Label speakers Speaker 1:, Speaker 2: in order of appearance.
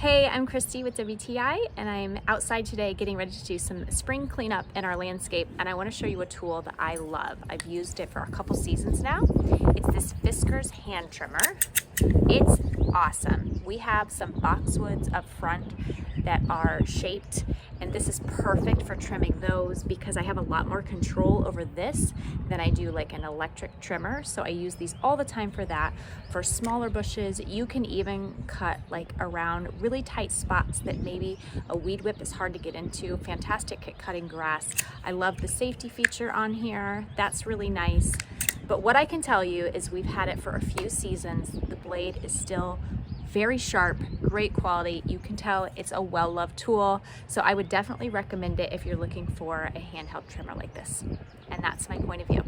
Speaker 1: Hey, I'm Christy with WTI, and I'm outside today getting ready to do some spring cleanup in our landscape, and I want to show you a tool that I love. I've used it for a couple seasons now. It's this Fiskars hand trimmer. It's awesome. We have some boxwoods up front that are shaped, and this is perfect for trimming those because I have a lot more control over this than I do like an electric trimmer. So I use these all the time for that. For smaller bushes, you can even cut like around really tight spots that maybe a weed whip is hard to get into. Fantastic at cutting grass. I love the safety feature on here. That's really nice. But what I can tell you is we've had it for a few seasons. The blade is still very sharp, great quality. You can tell it's a well-loved tool. So I would definitely recommend it if you're looking for a handheld trimmer like this. And that's my point of view.